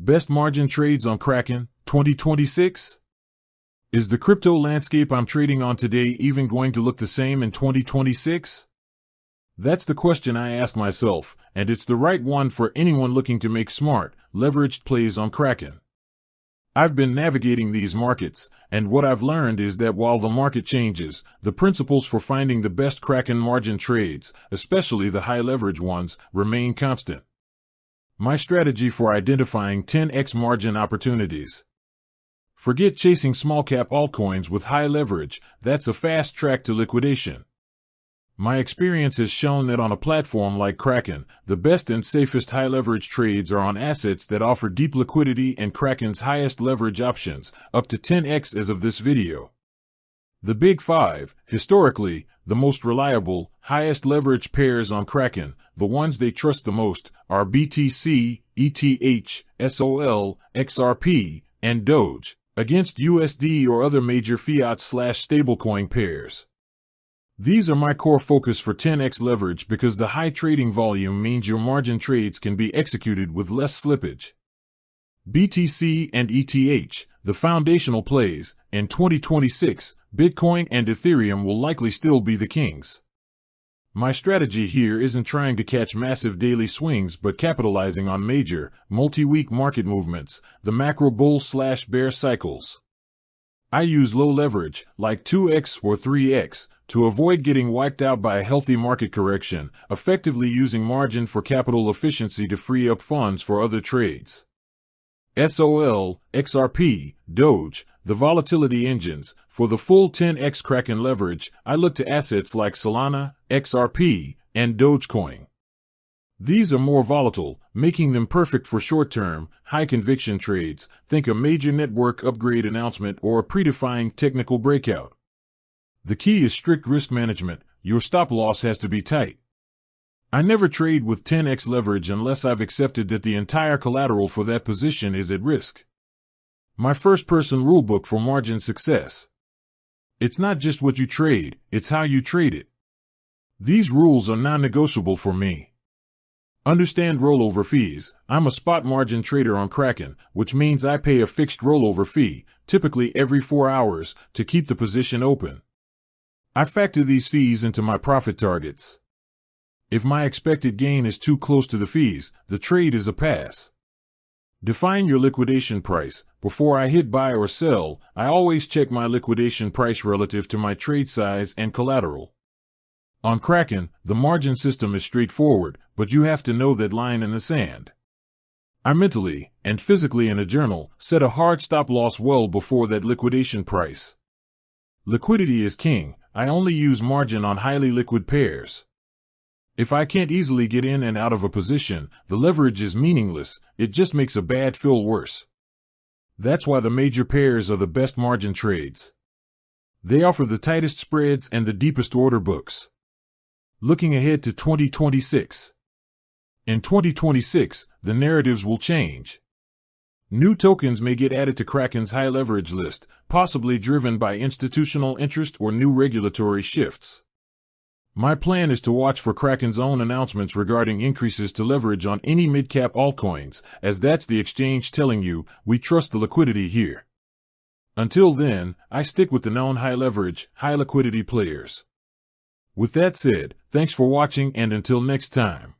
Best margin trades on Kraken, 2026? Is the crypto landscape I'm trading on today even going to look the same in 2026? That's the question I ask myself, and it's the right one for anyone looking to make smart, leveraged plays on Kraken. I've been navigating these markets, and what I've learned is that while the market changes, the principles for finding the best Kraken margin trades, especially the high leverage ones, remain constant. My strategy for identifying 10x margin opportunities. Forget chasing small cap altcoins with high leverage, that's a fast track to liquidation. My experience has shown that on a platform like Kraken, the best and safest high leverage trades are on assets that offer deep liquidity and Kraken's highest leverage options, up to 10x as of this video. The Big Five, historically, the most reliable, highest leverage pairs on Kraken, the ones they trust the most, are BTC, ETH, SOL, XRP, and Doge, against USD or other major fiat/stablecoin pairs. These are my core focus for 10x leverage because the high trading volume means your margin trades can be executed with less slippage. BTC and ETH, the foundational plays, in 2026, Bitcoin and Ethereum will likely still be the kings. My strategy here isn't trying to catch massive daily swings but capitalizing on major, multi-week market movements, the macro bull/bear cycles. I use low leverage, like 2x or 3x, to avoid getting wiped out by a healthy market correction, effectively using margin for capital efficiency to free up funds for other trades. SOL, XRP, Doge, the volatility engines. For the full 10x Kraken leverage, I look to assets like Solana, XRP, and Dogecoin. These are more volatile, making them perfect for short-term, high-conviction trades. Think a major network upgrade announcement or a predefined technical breakout. The key is strict risk management. Your stop loss has to be tight. I never trade with 10x leverage unless I've accepted that the entire collateral for that position is at risk. My first-person rulebook for margin success. It's not just what you trade, it's how you trade it. These rules are non-negotiable for me. Understand rollover fees. I'm a spot margin trader on Kraken, which means I pay a fixed rollover fee, typically every 4 hours, to keep the position open. I factor these fees into my profit targets. If my expected gain is too close to the fees, the trade is a pass. Define your liquidation price. Before I hit buy or sell, I always check my liquidation price relative to my trade size and collateral. On Kraken, the margin system is straightforward, but you have to know that line in the sand. I mentally, and physically in a journal, set a hard stop loss well before that liquidation price. Liquidity is king. I only use margin on highly liquid pairs. If I can't easily get in and out of a position, the leverage is meaningless, it just makes a bad fill worse. That's why the major pairs are the best margin trades. They offer the tightest spreads and the deepest order books. Looking ahead to 2026. In 2026, the narratives will change. New tokens may get added to Kraken's high leverage list, possibly driven by institutional interest or new regulatory shifts. My plan is to watch for Kraken's own announcements regarding increases to leverage on any mid-cap altcoins, as that's the exchange telling you, we trust the liquidity here. Until then, I stick with the known high leverage, high liquidity players. With that said, thanks for watching and until next time.